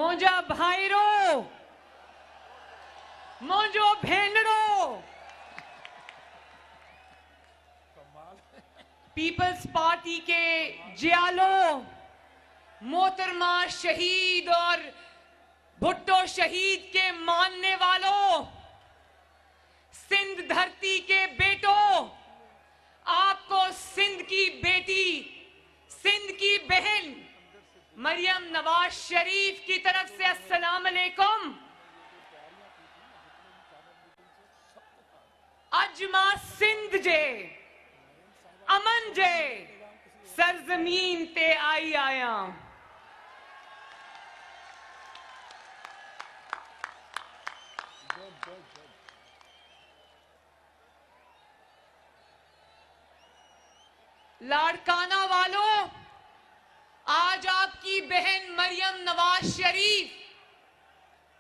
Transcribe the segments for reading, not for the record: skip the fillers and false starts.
मोजा भाईरो, mojo भेनरो, peoples party के जियालो, मोहतरमा शहीद और भुट्टो शहीद के मानने वालों, सिंध धरती के बेटों, आपको सिंध की बेटी, सिंध की बहन मरियम नवाज शरीफ की तरफ से अस्सलाम अलैकुम। अजमा सिंध जे अमन जे सरजमीन ते आई आया। लाड़काना वालों, आज आपकी बहन मरियम नवाज शरीफ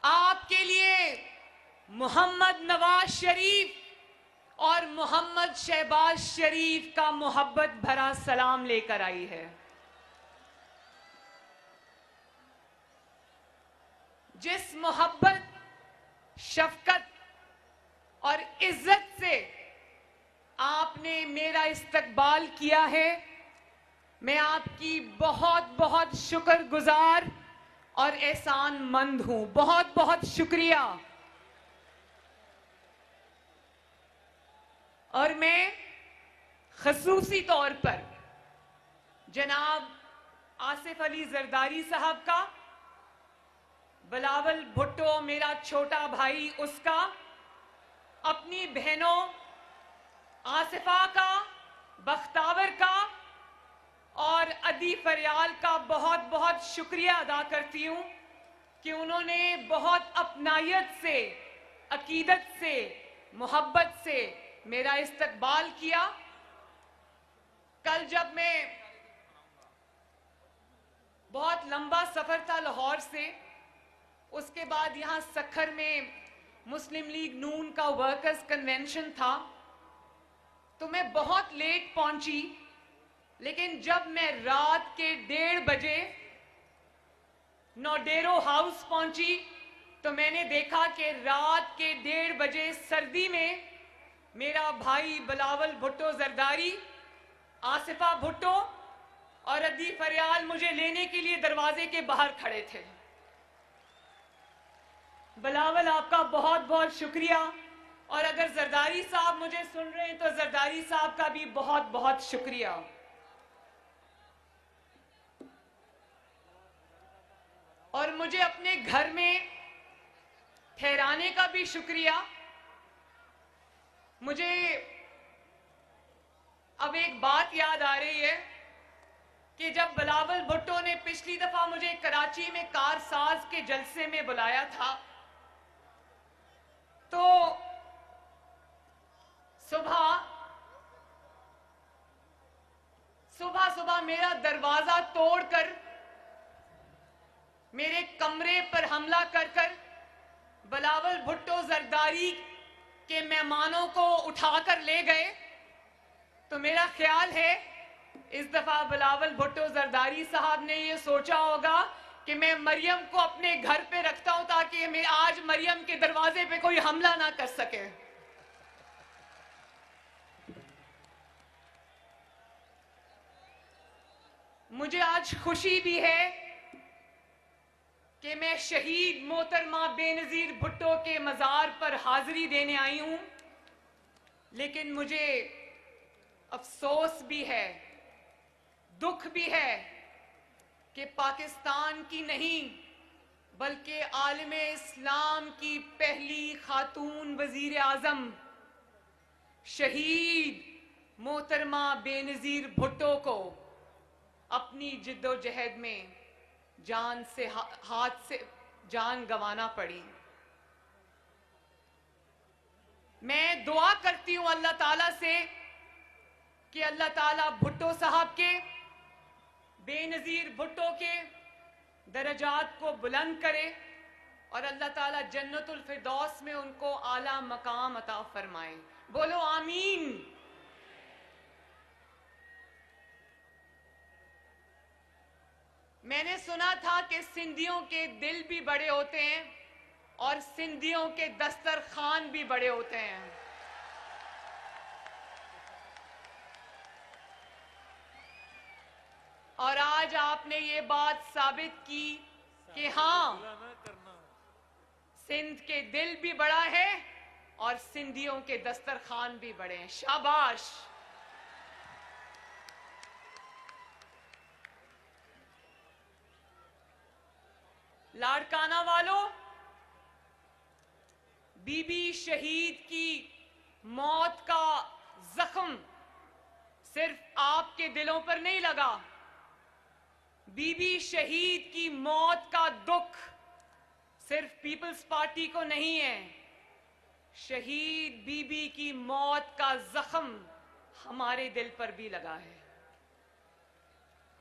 आपके लिए मोहम्मद नवाज शरीफ और मोहम्मद शहबाज शरीफ का मोहब्बत भरा सलाम लेकर आई है। जिस मोहब्बत, शफकत और इज्जत से आपने मेरा इस्तकबाल किया है, मैं आपकी बहुत बहुत शुक्रगुजार और एहसानमंद हूं। बहुत बहुत शुक्रिया। और मैं खसूसी तौर पर जनाब आसिफ अली जरदारी साहब का, बिलावल भुट्टो मेरा छोटा भाई उसका, अपनी बहनों आसिफा का, बख्तावर का और अदी फरियाल का बहुत बहुत शुक्रिया अदा करती हूं कि उन्होंने बहुत अपनायत से, अकीदत से, मोहब्बत से मेरा इस्तकबाल किया। कल जब मैं, बहुत लंबा सफर था लाहौर से, उसके बाद यहां सखर में मुस्लिम लीग नून का वर्कर्स कन्वेंशन था, तो मैं बहुत लेट पहुंची। लेकिन जब मैं रात के 1:30 बजे नोडेरो हाउस पहुंची तो मैंने देखा कि रात के 1:30 बजे सर्दी में मेरा भाई बिलावल भुट्टो जरदारी, आसिफा भुट्टो और अदी फरियाल मुझे लेने के लिए दरवाजे के बाहर खड़े थे। बिलावल, आपका बहुत बहुत शुक्रिया। और अगर जरदारी साहब मुझे सुन रहे हैं तो जरदारी साहब का भी बहुत बहुत शुक्रिया। और मुझे अपने घर में ठहराने का भी शुक्रिया। मुझे अब एक बात याद आ रही है कि जब बिलावल भुट्टो ने पिछली दफा मुझे कराची में कारसाज के जलसे में बुलाया था, तो सुबह मेरा दरवाजा तोड़कर मेरे कमरे पर हमला कर बिलावल भुट्टो जरदारी के मेहमानों को उठाकर ले गए। तो मेरा ख्याल है इस दफा बिलावल भुट्टो जरदारी साहब ने ये सोचा होगा कि मैं मरियम को अपने घर पे रखता हूं ताकि मैं आज मरियम के दरवाजे पे कोई हमला ना कर सके। मुझे आज खुशी भी है कि मैं शहीद मोहतरमा बेनजीर भुट्टो के मज़ार पर हाजिरी देने आई हूं, लेकिन मुझे अफसोस भी है, दुख भी है कि पाकिस्तान की नहीं बल्कि आलमे इस्लाम की पहली खातून वजीर आजम शहीद मोहतरमा बेनजीर भुट्टो को अपनी जिद्दोजहद में हाथ से जान गंवाना पड़ी। मैं दुआ करती हूं अल्लाह ताला से कि अल्लाह ताला भुट्टो साहब के, बेनजीर भुट्टो के दरजात को बुलंद करे और अल्लाह ताला जन्नतुल फिरदौस में उनको आला मकाम अता फरमाए। बोलो आमीन। मैंने सुना था कि सिंधियों के दिल भी बड़े होते हैं और सिंधियों के दस्तरखान भी बड़े होते हैं। और आज आपने ये बात साबित की कि हाँ, सिंध के दिल भी बड़ा है और सिंधियों के दस्तरखान भी बड़े हैं। शाबाश। लाड़काना वालों, बीबी शहीद की मौत का जख्म सिर्फ आपके दिलों पर नहीं लगा। बीबी शहीद की मौत का दुख सिर्फ पीपल्स पार्टी को नहीं है, शहीद बीबी की मौत का जख्म हमारे दिल पर भी लगा है।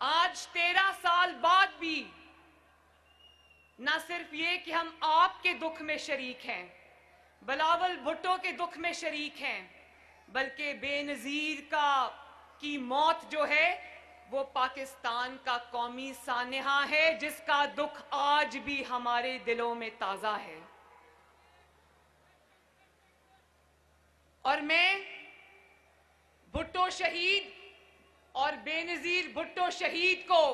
आज 13 साल बाद भी ना सिर्फ ये कि हम आपके दुख में शरीक हैं, बिलावल भुट्टो के दुख में शरीक हैं, बल्कि बेनजीर की मौत जो है वो पाकिस्तान का कौमी सान्हा है, जिसका दुख आज भी हमारे दिलों में ताजा है। और मैं भुट्टो शहीद और बेनजीर भुट्टो शहीद को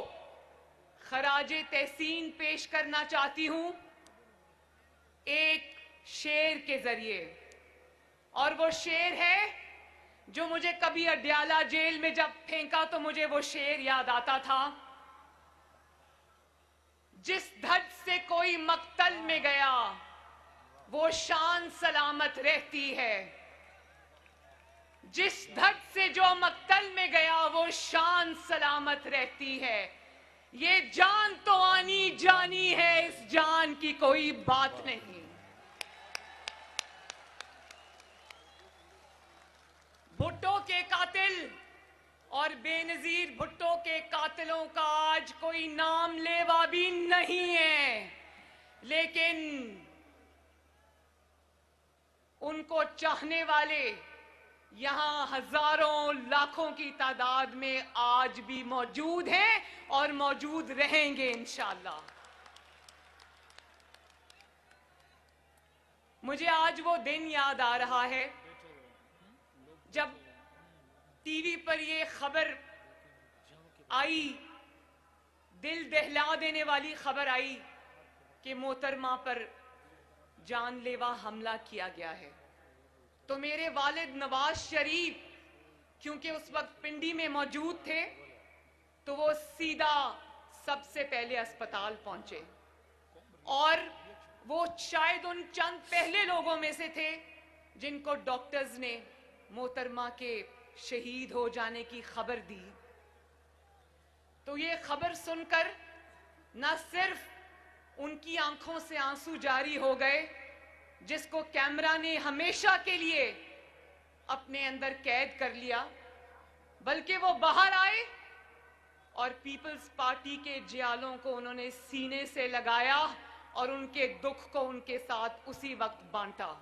खराजे तहसीन पेश करना चाहती हूं एक शेर के जरिए। और वो शेर है जो मुझे कभी अड्याला जेल में जब फेंका तो मुझे वो शेर याद आता था। जिस धड़ से कोई मक्तल में गया वो शान सलामत रहती है। जिस धड़ से जो मक्तल में गया वो शान सलामत रहती है। ये जान तो आनी जानी है, इस जान की कोई बात नहीं। भुट्टो के कातिल और बेनजीर भुट्टो के कातिलों का आज कोई नाम लेवा भी नहीं है, लेकिन उनको चाहने वाले यहां हजारों लाखों की तादाद में आज भी मौजूद हैं और मौजूद रहेंगे इंशाअल्लाह। मुझे आज वो दिन याद आ रहा है जब टीवी पर ये खबर आई, दिल दहला देने वाली खबर आई कि मोहतरमा पर जानलेवा हमला किया गया है। तो मेरे वालिद नवाज शरीफ क्योंकि उस वक्त पिंडी में मौजूद थे, तो वो सीधा सबसे पहले अस्पताल पहुंचे और वो शायद उन चंद पहले लोगों में से थे जिनको डॉक्टर्स ने मोहतरमा के शहीद हो जाने की खबर दी। तो ये खबर सुनकर न सिर्फ उनकी आंखों से आंसू जारी हो गए, जिसको कैमरा ने हमेशा के लिए अपने अंदर कैद कर लिया, बल्कि वो बाहर आए और पीपल्स पार्टी के जियालों को उन्होंने सीने से लगाया और उनके दुख को उनके साथ उसी वक्त बांटा।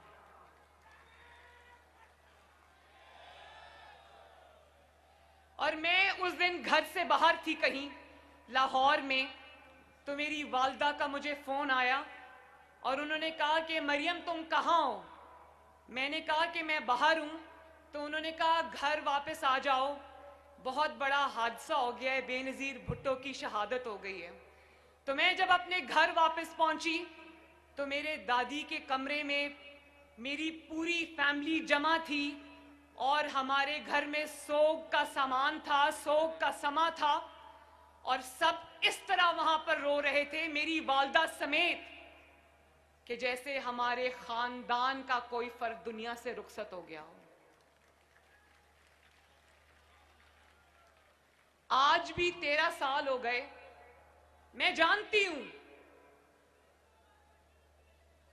और मैं उस दिन घर से बाहर थी कहीं लाहौर में, तो मेरी वालदा का मुझे फोन आया और उन्होंने कहा कि मरियम तुम कहाँ हो? मैंने कहा कि मैं बाहर हूँ। तो उन्होंने कहा घर वापस आ जाओ, बहुत बड़ा हादसा हो गया है, बेनजीर भुट्टो की शहादत हो गई है। तो मैं जब अपने घर वापस पहुंची तो मेरे दादी के कमरे में मेरी पूरी फैमिली जमा थी और हमारे घर में सोग का सामान था, सोग का समा था और सब इस तरह वहां पर रो रहे थे, मेरी वालदा समेत, कि जैसे हमारे खानदान का कोई फर्द दुनिया से रुखसत हो गया हो। आज भी 13 साल हो गए। मैं जानती हूं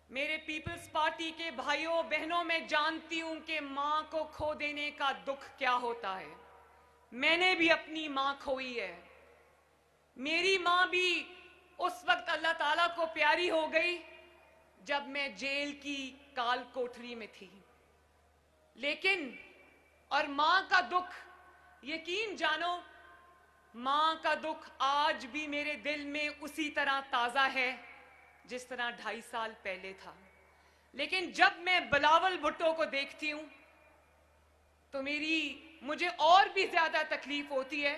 मेरे पीपल्स पार्टी के भाइयों बहनों, मैं जानती हूं कि मां को खो देने का दुख क्या होता है। मैंने भी अपनी मां खोई है। मेरी मां भी उस वक्त अल्लाह ताला को प्यारी हो गई जब मैं जेल की काल कोठरी में थी। लेकिन और मां का दुख, यकीन जानो मां का दुख आज भी मेरे दिल में उसी तरह ताजा है जिस तरह 2.5 साल पहले था। लेकिन जब मैं बिलावल भुट्टो को देखती हूं तो मुझे और भी ज्यादा तकलीफ होती है,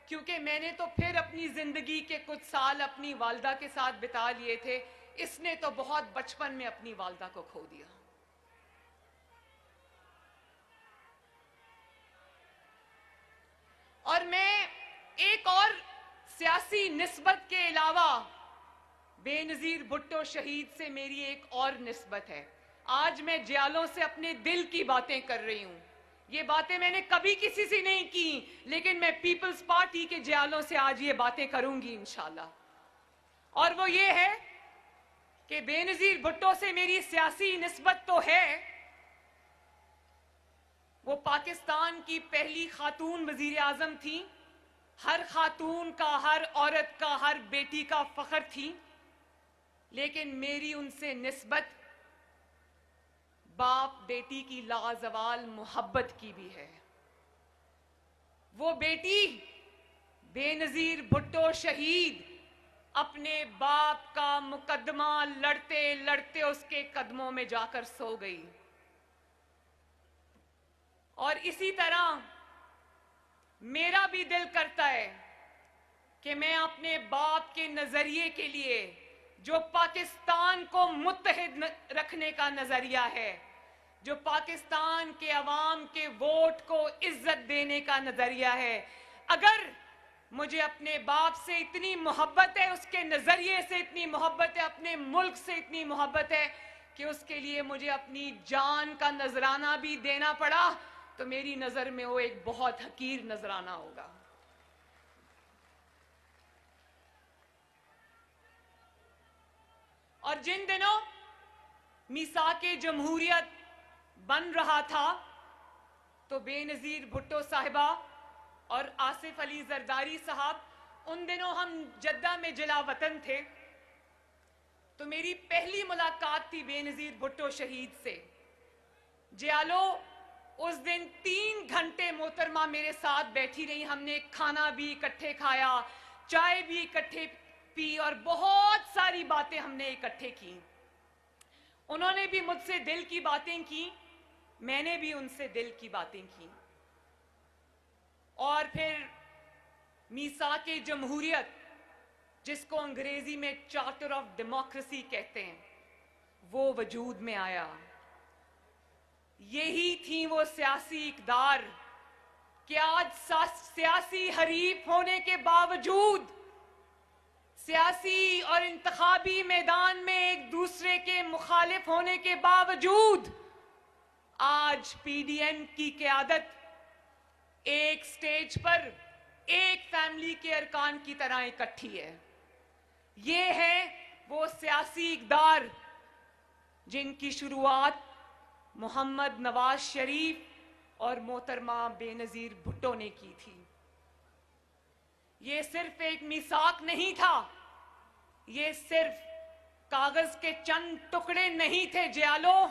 क्योंकि मैंने तो फिर अपनी जिंदगी के कुछ साल अपनी वालदा के साथ बिता लिए थे। इसने तो बहुत बचपन में अपनी वालदा को खो दिया। और मैं एक और सियासी निस्बत के अलावा बेनजीर भुट्टो शहीद से मेरी एक और निस्बत है। आज मैं जियालों से अपने दिल की बातें कर रही हूं। ये बातें मैंने कभी किसी से नहीं की, लेकिन मैं पीपल्स पार्टी के जियालों से आज ये बातें करूंगी इंशाल्लाह। और वो ये है कि बेनजीर भुट्टो से मेरी सियासी निस्बत तो है, वो पाकिस्तान की पहली खातून वजीर आजम थी। हर खातून का, हर औरत का, हर बेटी का फख्र थी। लेकिन मेरी उनसे निस्बत बाप बेटी की लाजवाल मोहब्बत की भी है। वो बेटी बेनजीर भुट्टो शहीद अपने बाप का मुकदमा लड़ते लड़ते उसके कदमों में जाकर सो गई। और इसी तरह मेरा भी दिल करता है कि मैं अपने बाप के नजरिए के लिए, जो पाकिस्तान को मुत्तहिद रखने का नजरिया है, जो पाकिस्तान के अवाम के वोट को इज्जत देने का नजरिया है, अगर मुझे अपने बाप से इतनी मोहब्बत है, उसके नजरिए से इतनी मोहब्बत है, अपने मुल्क से इतनी मोहब्बत है कि उसके लिए मुझे अपनी जान का नजराना भी देना पड़ा, तो मेरी नजर में वो एक बहुत हकीर नजराना होगा। और जिन दिनों मीसाके जमहूरियत बन रहा था तो बेनजीर भुट्टो साहिबा और आसिफ अली जरदारी साहब, उन दिनों हम जद्दा में जिला वतन थे। तो मेरी पहली मुलाकात थी बेनजीर भुट्टो शहीद से। जियालो उस दिन 3 घंटे मोहतरमा मेरे साथ बैठी रही। हमने खाना भी इकट्ठे खाया, चाय भी इकट्ठे पी और बहुत सारी बातें हमने इकट्ठे की। उन्होंने भी मुझसे दिल की बातें की, मैंने भी उनसे दिल की बातें की। और फिर मीसाके जमहूरियत, जिसको अंग्रेजी में चार्टर ऑफ डेमोक्रेसी कहते हैं, वो वजूद में आया। यही थी वो सियासी इक़दार कि आज सियासी हरीफ होने के बावजूद, सियासी और इंतखाबी मैदान में एक दूसरे के मुखालिफ होने के बावजूद, आज पीडीएम की क़यादत एक स्टेज पर एक फैमिली के अरकान की तरह इकट्ठी है। ये है वो सियासी इक़दार जिनकी शुरुआत मोहम्मद नवाज शरीफ और मोहतरमा बेनजीर भुट्टो ने की थी। ये सिर्फ एक मिसाक नहीं था, ये सिर्फ कागज के चंद टुकड़े नहीं थे जियालो,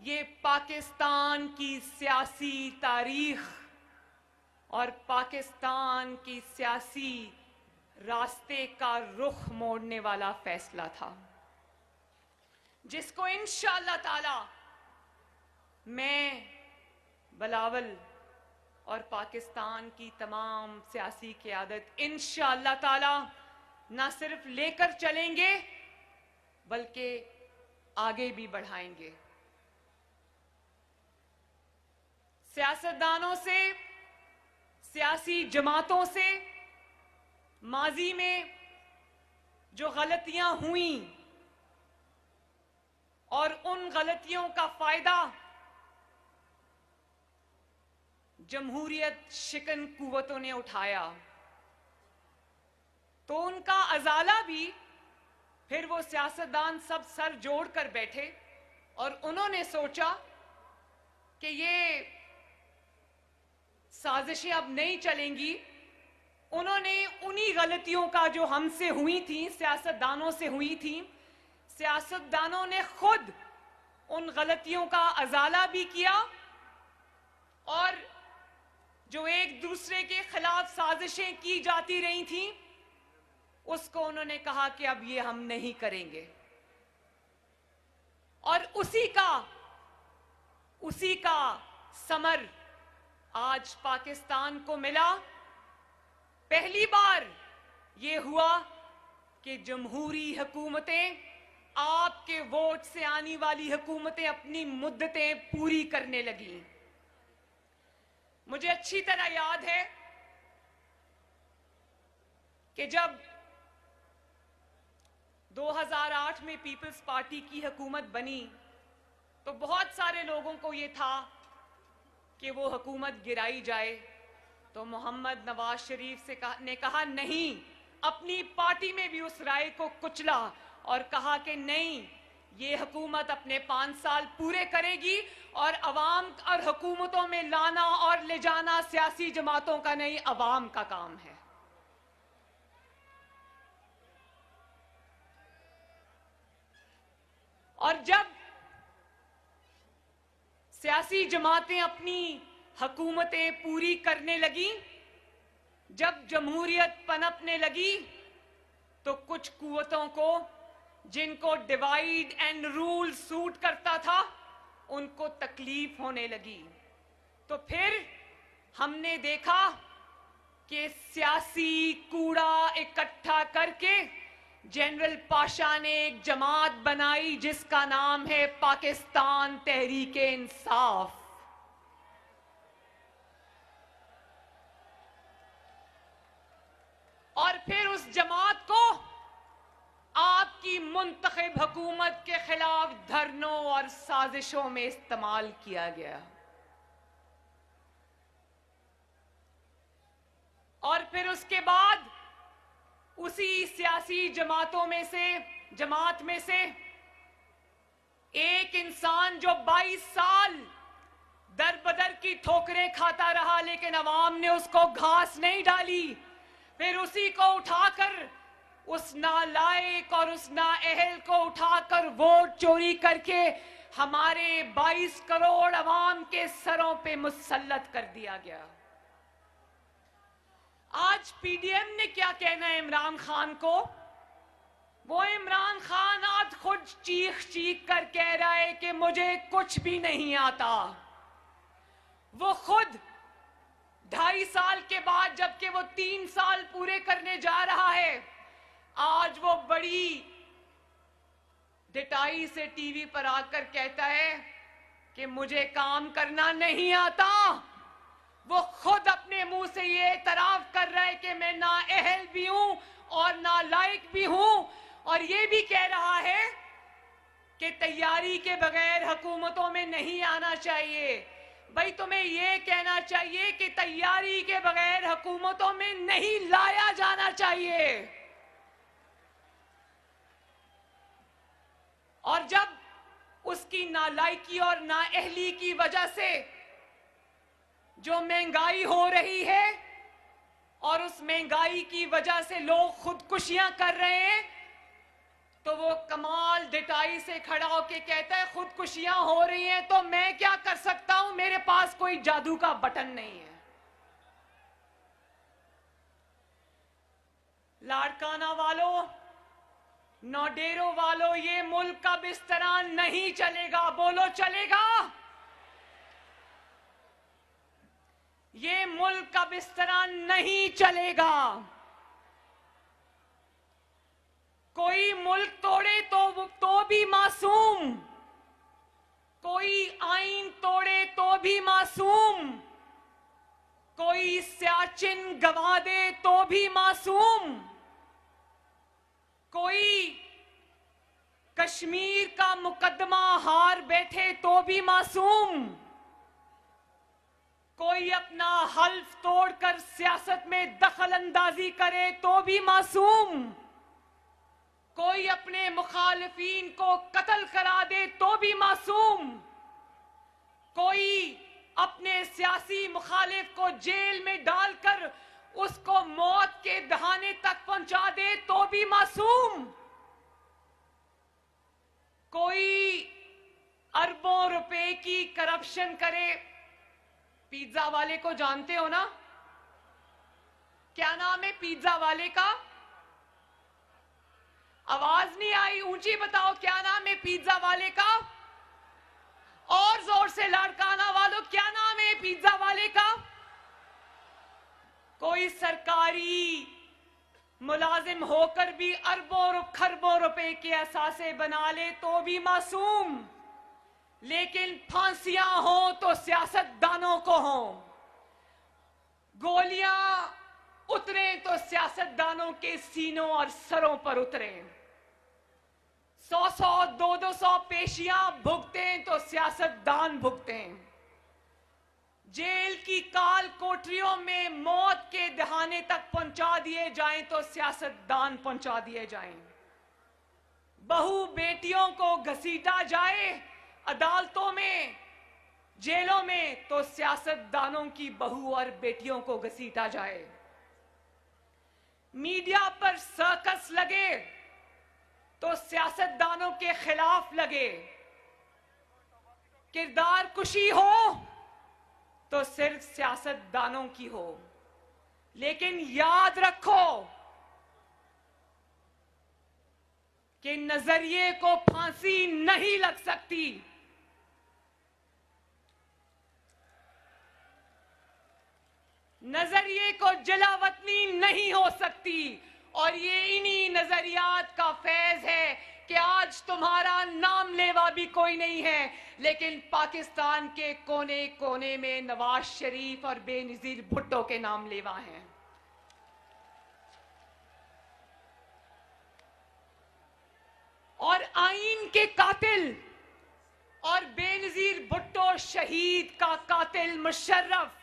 ये पाकिस्तान की सियासी तारीख और पाकिस्तान की सियासी रास्ते का रुख मोड़ने वाला फैसला था, जिसको इंशाअल्लाह ताला मैं, बिलावल और पाकिस्तान की तमाम सियासी क़यादत इंशाअल्लाह ताला न सिर्फ लेकर चलेंगे बल्कि आगे भी बढ़ाएंगे। सियासतदानों से, सियासी जमातों से माजी में जो गलतियां हुई और उन गलतियों का फायदा जमहूरियत शिकन कुव्वतों ने उठाया, तो उनका अजाला भी फिर वो सियासतदान सब सर जोड़ कर बैठे और उन्होंने सोचा कि ये साजिशें अब नहीं चलेंगी। उन्होंने उन्हीं गलतियों का जो हमसे हुई थी, सियासतदानों से हुई थी, सियासतदानों ने खुद उन गलतियों का अजाला भी किया और जो एक दूसरे के खिलाफ साजिशें की जाती रही थीं, उसको उन्होंने कहा कि अब ये हम नहीं करेंगे। और उसी का समर आज पाकिस्तान को मिला। पहली बार ये हुआ कि जमहूरी हुकूमतें, आपके वोट से आने वाली हुकूमतें अपनी मुद्दतें पूरी करने लगी। मुझे अच्छी तरह याद है कि जब 2008 में पीपल्स पार्टी की हुकूमत बनी तो बहुत सारे लोगों को ये था कि वो हुकूमत गिराई जाए। तो मोहम्मद नवाज शरीफ ने कहा नहीं, अपनी पार्टी में भी उस राय को कुचला और कहा कि नहीं, ये हुकूमत अपने 5 साल पूरे करेगी और अवाम और हुकूमतों में लाना और ले जाना सियासी जमातों का नहीं, अवाम का काम है। और जब सियासी जमातें अपनी हुकूमतें पूरी करने लगी, जब जमहूरियत पनपने लगी, तो कुछ कुव्वतों को, जिनको डिवाइड एंड रूल सूट करता था, उनको तकलीफ होने लगी। तो फिर हमने देखा कि सियासी कूड़ा इकट्ठा करके जनरल पाशा ने एक जमात बनाई जिसका नाम है पाकिस्तान तहरीक-ए-इंसाफ। और फिर उस जमात को आपकी मुंतखब हुकूमत के खिलाफ धरनों और साजिशों में इस्तेमाल किया गया। और फिर उसके बाद उसी सियासी जमात में से एक इंसान जो 22 साल दर बदर की ठोकरें खाता रहा, लेकिन अवाम ने उसको घास नहीं डाली, फिर उसी को उठाकर, उस नालायक और उस नाअहल को उठाकर वोट चोरी करके हमारे 22 करोड़ अवाम के सरों पे मुसल्लत कर दिया गया। आज पीडीएम ने क्या कहना है इमरान खान को? वो इमरान खान आज खुद चीख कर कह रहा है कि मुझे कुछ भी नहीं आता। वो खुद 2.5 साल के बाद, जबकि वो 3 साल पूरे करने जा रहा है, आज वो बड़ी डिटाई से टीवी पर आकर कहता है कि मुझे काम करना नहीं आता। वो खुद अपने मुंह से ये एतराफ कर रहा है कि मैं नाअहल भी हूं और नालायक भी हूं, और ये भी कह रहा है कि तैयारी के बगैर हुकूमतों में नहीं आना चाहिए। भाई, तुम्हें ये कहना चाहिए कि तैयारी के बगैर हुकूमतों में नहीं लाया जाना चाहिए। और जब उसकी नालायकी और नाअहली की वजह से जो महंगाई हो रही है और उस महंगाई की वजह से लोग खुदकुशियां कर रहे हैं, तो वो कमाल डिटाई से खड़ा होके कहता है खुदकुशियां हो रही हैं तो मैं क्या कर सकता हूं, मेरे पास कोई जादू का बटन नहीं है। लाड़काना वालों, नौडेरों वालों, ये मुल्क अब इस तरह नहीं चलेगा। बोलो चलेगा? ये मुल्क अब इस तरह नहीं चलेगा। कोई मुल्क तोड़े तो भी मासूम, कोई आईन तोड़े तो भी मासूम, कोई सियाचिन गंवा दे तो भी मासूम, कोई कश्मीर का मुकदमा हार बैठे तो भी मासूम, कोई अपना हल्फ तोड़कर सियासत में दखल अंदाजी करे तो भी मासूम, कोई अपने मुखालिफिन को कत्ल करा दे तो भी मासूम, कोई अपने सियासी मुखालिफ को जेल में डालकर उसको मौत के दहाने तक पहुंचा दे तो भी मासूम, कोई अरबों रुपए की करप्शन करे पिज्जा वाले को जानते हो ना? क्या नाम है पिज्जा वाले का? आवाज नहीं आई, ऊंची बताओ, क्या नाम है पिज्जा वाले का? और जोर से लड़काना वालों, क्या नाम है पिज्जा वाले का? कोई सरकारी मुलाजिम होकर भी अरबों खरबों रुपए के असासे बना ले तो भी मासूम, लेकिन फांसियां हो तो सियासतदानों को हो, गोलियां उतरे तो सियासतदानों के सीनों और सरों पर उतरे, 100-100, 200-200 पेशियां भुगतें तो सियासतदान भुगतें, जेल की काल कोठरियों में मौत के दहाने तक पहुंचा दिए जाएं तो सियासतदान पहुंचा दिए जाएं, बहू बेटियों को घसीटा जाए अदालतों में, जेलों में, तो सियासतदानों की बहू और बेटियों को घसीटा जाए, मीडिया पर सर्कस लगे तो सियासतदानों के खिलाफ लगे, किरदार कुशी हो तो सिर्फ सियासतदानों की हो, लेकिन याद रखो कि नजरिए को फांसी नहीं लग सकती, नजरिए को जलावतनी नहीं हो सकती। और ये इन्हीं नजरियात का फैज है कि आज तुम्हारा नाम लेवा भी कोई नहीं है, लेकिन पाकिस्तान के कोने कोने में नवाज शरीफ और बेनजीर भुट्टो के नाम लेवा हैं। और आईन के कातिल और बेनजीर भुट्टो शहीद का कातिल मुशर्रफ,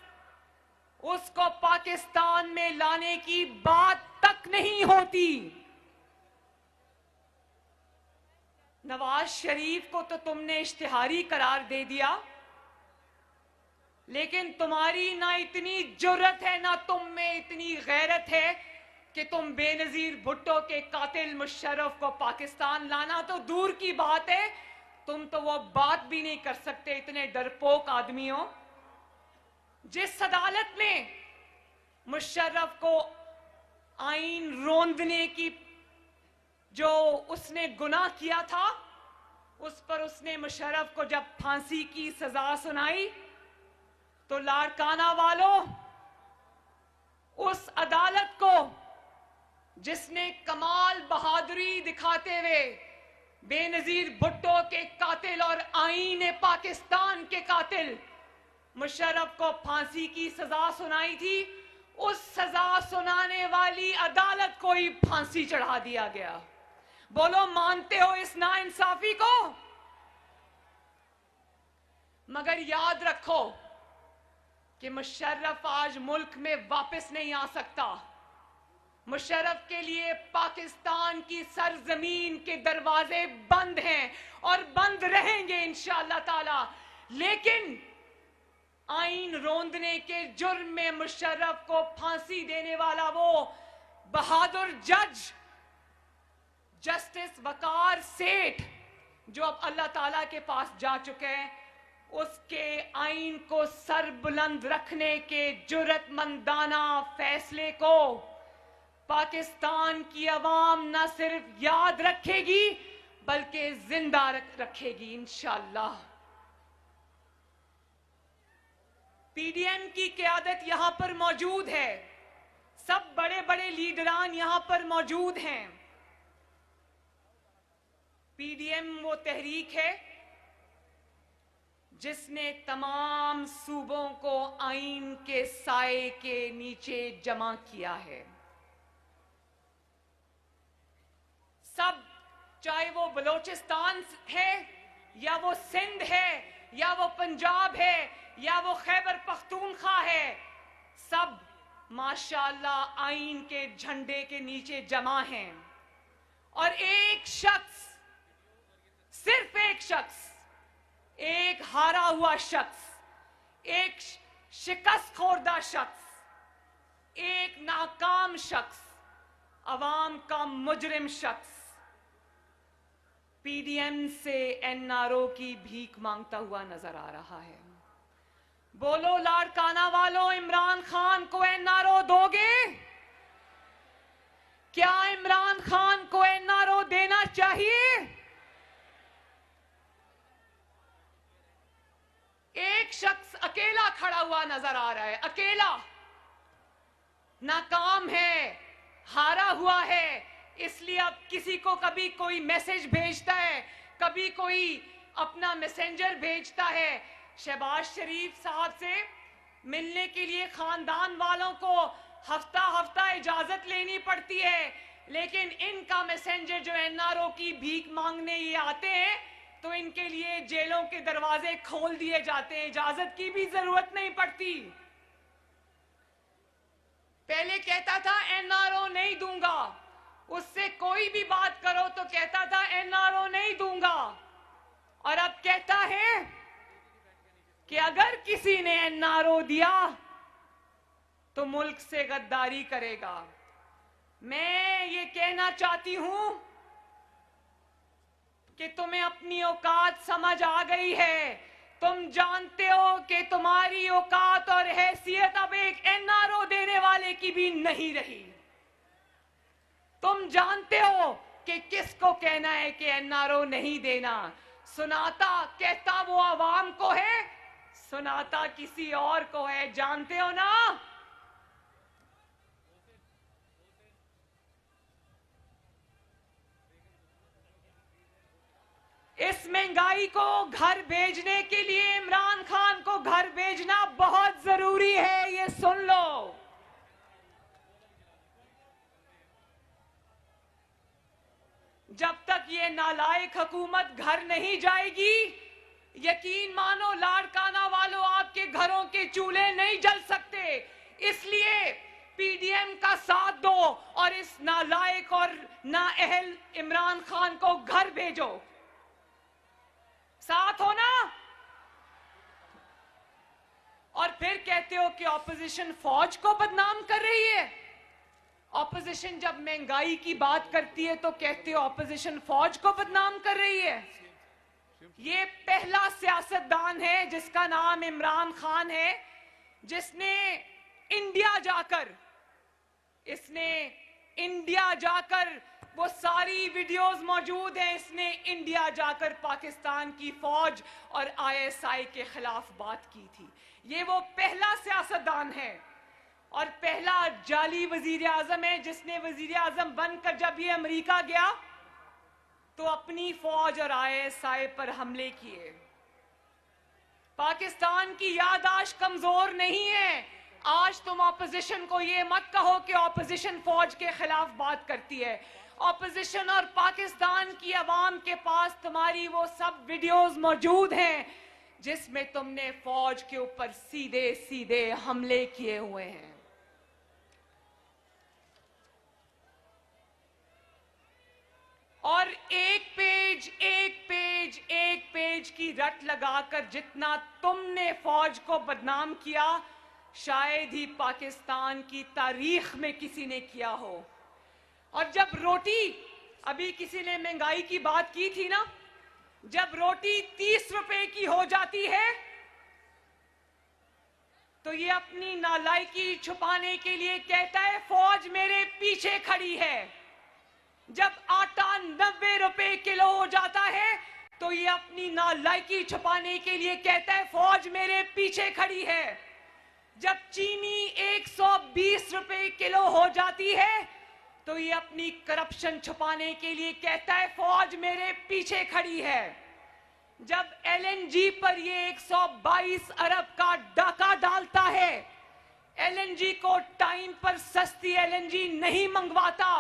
उसको पाकिस्तान में लाने की बात तक नहीं होती। नवाज शरीफ को तो तुमने इश्तिहारी करार दे दिया, लेकिन तुम्हारी ना इतनी जुर्रत है, ना तुम में इतनी गैरत है कि तुम बेनजीर भुट्टो के कातिल मुशर्रफ को पाकिस्तान लाना तो दूर की बात है, तुम तो वो बात भी नहीं कर सकते, इतने डरपोक आदमी हो। जिस अदालत में मुशर्रफ को आईन रोंदने की जो उसने गुनाह किया था, उस पर उसने मुशर्रफ को जब फांसी की सजा सुनाई तो लाड़काना वालों, उस अदालत को जिसने कमाल बहादुरी दिखाते हुए बेनजीर भुट्टो के कातिल और आईन पाकिस्तान के कातिल मुशर्रफ को फांसी की सजा सुनाई थी, उस सजा सुनाने वाली अदालत को ही फांसी चढ़ा दिया गया। बोलो, मानते हो इस नाइंसाफी को? मगर याद रखो कि मुशर्रफ आज मुल्क में वापस नहीं आ सकता। मुशर्रफ के लिए पाकिस्तान की सरजमीन के दरवाजे बंद हैं और बंद रहेंगे इंशाअल्लाह ताला, लेकिन आईन रोंदने के जुर्म में मुशर्रफ को फांसी देने वाला वो बहादुर जज जस्टिस वकार सेठ, जो अब अल्लाह ताला के पास जा चुके हैं, उसके आईन को सरबुलंद रखने के जुर्रतमंदाना फैसले को पाकिस्तान की अवाम न सिर्फ याद रखेगी बल्कि जिंदा रखेगी इंशाअल्लाह। पीडीएम की क़यादत यहां पर मौजूद है, सब बड़े बड़े लीडरान यहां पर मौजूद हैं। पीडीएम वो तहरीक है जिसने तमाम सूबों को आईन के साए के नीचे जमा किया है। सब, चाहे वो बलोचिस्तान है या वो सिंध है या वो पंजाब है या वो खैबर पख्तूनख्वा है, सब माशाअल्लाह आईन के झंडे के नीचे जमा हैं। और एक शख्स, सिर्फ एक शख्स, एक हारा हुआ शख्स, एक शिकस्त खोरदा शख्स, एक नाकाम शख्स, अवाम का मुजरिम शख्स पीडीएम से एनआरओ की भीख मांगता हुआ नजर आ रहा है। बोलो लाड़काना वालों, इमरान खान को एनआरओ दोगे? क्या इमरान खान को एनआरओ देना चाहिए? एक शख्स अकेला खड़ा हुआ नजर आ रहा है, अकेला, नाकाम है, हारा हुआ है। इसलिए अब किसी को कभी कोई मैसेज भेजता है, कभी कोई अपना मैसेंजर भेजता है। शहबाज शरीफ साहब से मिलने के लिए खानदान वालों को हफ्ता हफ्ता इजाजत लेनी पड़ती है, लेकिन इनका मैसेंजर जो एनआरओ की भीख मांगने ये आते हैं तो इनके लिए जेलों के दरवाजे खोल दिए जाते हैं, इजाजत की भी जरूरत नहीं पड़ती। पहले कहता था एनआरओ नहीं दूंगा, उससे कोई भी बात करो तो कहता था एनआरओ नहीं दूंगा, और अब कहता है कि अगर किसी ने एनआरओ दिया तो मुल्क से गद्दारी करेगा। मैं ये कहना चाहती हूं कि तुम्हें अपनी औकात समझ आ गई है। तुम जानते हो कि तुम्हारी औकात और हैसियत अब एक एनआरओ देने वाले की भी नहीं रही। तुम जानते हो कि किसको कहना है कि एनआरओ नहीं देना। सुनाता कहता वो आवाम को है, सुनाता किसी और को है, जानते हो ना? इस महंगाई को घर भेजने के लिए इमरान खान को घर भेजना बहुत जरूरी है, ये सुन लो। जब तक ये नालायक हुकूमत घर नहीं जाएगी, यकीन मानो लाड़काना वालों, आपके घरों के चूल्हे नहीं जल सकते। इसलिए पीडीएम का साथ दो और इस नालायक और नाअहल इमरान खान को घर भेजो। साथ हो ना? और फिर कहते हो कि ऑपोजिशन फौज को बदनाम कर रही है। ऑपोजिशन जब महंगाई की बात करती है तो कहते हो ऑपोजिशन फौज को बदनाम कर रही है। ये पहला सियासतदान है जिसका नाम इमरान खान है, जिसने इंडिया जाकर वो सारी वीडियोस मौजूद हैं, इसने इंडिया जाकर पाकिस्तान की फौज और आईएसआई के खिलाफ बात की थी। ये वो पहला सियासतदान है और पहला जाली वजीर आजम है जिसने वजीर आजम बनकर जब ये अमेरिका गया तो अपनी फौज और आईएसआई पर हमले किए। पाकिस्तान की याददाश्त कमजोर नहीं है। आज तुम ऑपोजिशन को ये मत कहो कि ऑपोजिशन फौज के खिलाफ बात करती है। ऑपोजिशन और पाकिस्तान की आवाम के पास तुम्हारी वो सब वीडियोस मौजूद हैं जिसमें तुमने फौज के ऊपर सीधे सीधे हमले किए हुए हैं। और एक पेज की रट लगाकर जितना तुमने फौज को बदनाम किया, शायद ही पाकिस्तान की तारीख में किसी ने किया हो। और जब रोटी, अभी किसी ने महंगाई की बात की थी ना, जब रोटी 30 रुपए की हो जाती है तो ये अपनी नालायकी छुपाने के लिए कहता है फौज मेरे पीछे खड़ी है। जब आटा 90 रुपए किलो हो जाता है तो ये अपनी नालायकी छुपाने के लिए कहता है फौज मेरे पीछे खड़ी है। जब चीनी 120 रुपए किलो हो जाती है तो ये अपनी करप्शन छुपाने के लिए कहता है फौज मेरे पीछे खड़ी है। जब एलएनजी पर ये 122 अरब का डाका डालता है, एलएनजी को टाइम पर सस्ती एलएनजी नहीं मंगवाता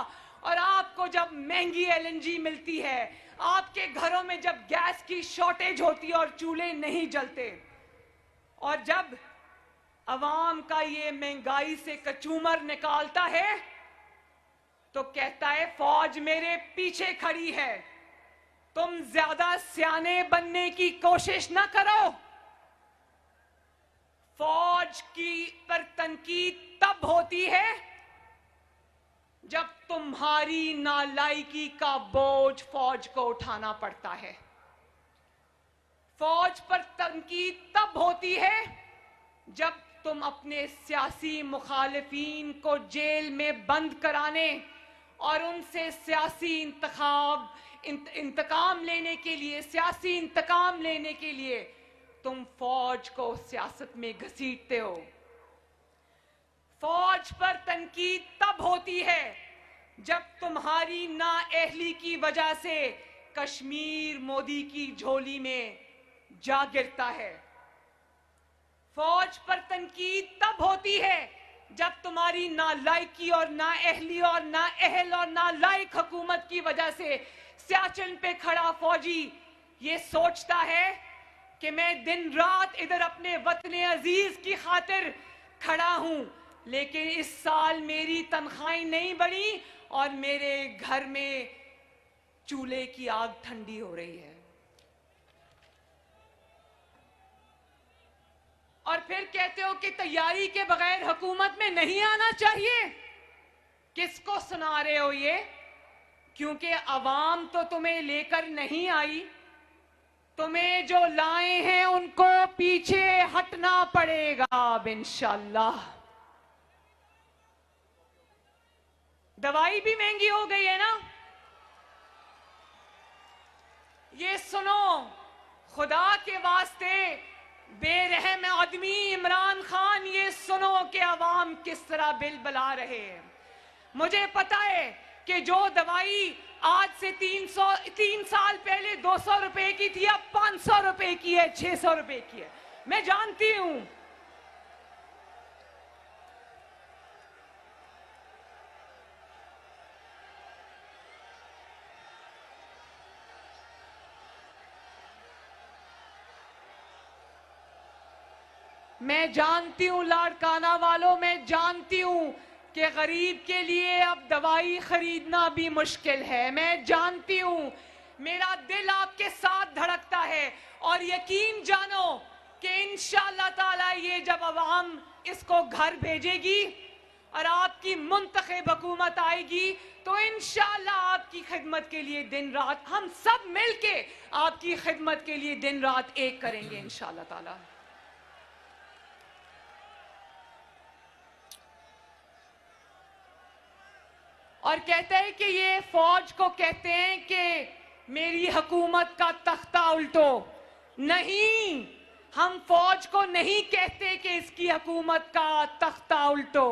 और आपको जब महंगी एलएनजी मिलती है, आपके घरों में जब गैस की शॉर्टेज होती है और चूल्हे नहीं जलते, और जब अवाम का ये महंगाई से कचूमर निकालता है तो कहता है फौज मेरे पीछे खड़ी है। तुम ज्यादा सियाने बनने की कोशिश ना करो। फौज की पर तनकीद तब होती है जब तुम्हारी नालायकी का बोझ फौज को उठाना पड़ता है। फौज पर तनकीद तब होती है जब तुम अपने सियासी मुखालिफिन को जेल में बंद कराने और उनसे सियासी इंतकाम लेने के लिए, सियासी इंतकाम लेने के लिए तुम फौज को सियासत में घसीटते हो। फौज पर तनकीद तब होती है जब तुम्हारी नाअहली की वजह से कश्मीर मोदी की झोली में जा गिरता है। फौज पर तनकीद तब होती है जब तुम्हारी नालायकी और नाअहली और नाअहल और नालायक हुकूमत की वजह से सियाचिन पे खड़ा फौजी ये सोचता है कि मैं दिन रात इधर अपने वतन अजीज की खातिर खड़ा हूं, लेकिन इस साल मेरी तनख्वाहें नहीं बढ़ी और मेरे घर में चूल्हे की आग ठंडी हो रही है। और फिर कहते हो कि तैयारी के बगैर हुकूमत में नहीं आना चाहिए। किसको सुना रहे हो ये? क्योंकि अवाम तो तुम्हें लेकर नहीं आई, तुम्हें जो लाए हैं उनको पीछे हटना पड़ेगा अब इंशाअल्लाह। दवाई भी महंगी हो गई है ना। ये सुनो, खुदा के वास्ते बेरहम आदमी इमरान खान, ये सुनो कि अवाम किस तरह बिल बला रहे हैं। मुझे पता है कि जो दवाई आज से 3 साल पहले 200 रुपए की थी, अब 500 रुपए की है, 600 रुपए की है। मैं जानती हूं। मैं जानती हूं लाड़काना वालों, मैं जानती हूं कि गरीब के लिए अब दवाई खरीदना भी मुश्किल है। मैं जानती हूं, मेरा दिल आपके साथ धड़कता है और यकीन जानो कि इंशाअल्लाह ताला ये जब अवाम इसको घर भेजेगी और आपकी मुंतखब हुकूमत आएगी तो इंशाअल्लाह आपकी खिदमत के लिए दिन रात हम सब मिलके आपकी खिदमत के लिए दिन रात एक करेंगे इंशाअल्लाह ताला। और कहते हैं कि ये फौज को कहते हैं कि मेरी हुकूमत का तख्ता उल्टो। नहीं, हम फौज को नहीं कहते कि इसकी हुकूमत का तख्ता उल्टो।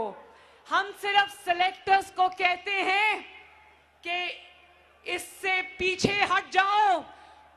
हम सिर्फ सेलेक्टर्स को कहते हैं कि इससे पीछे हट जाओ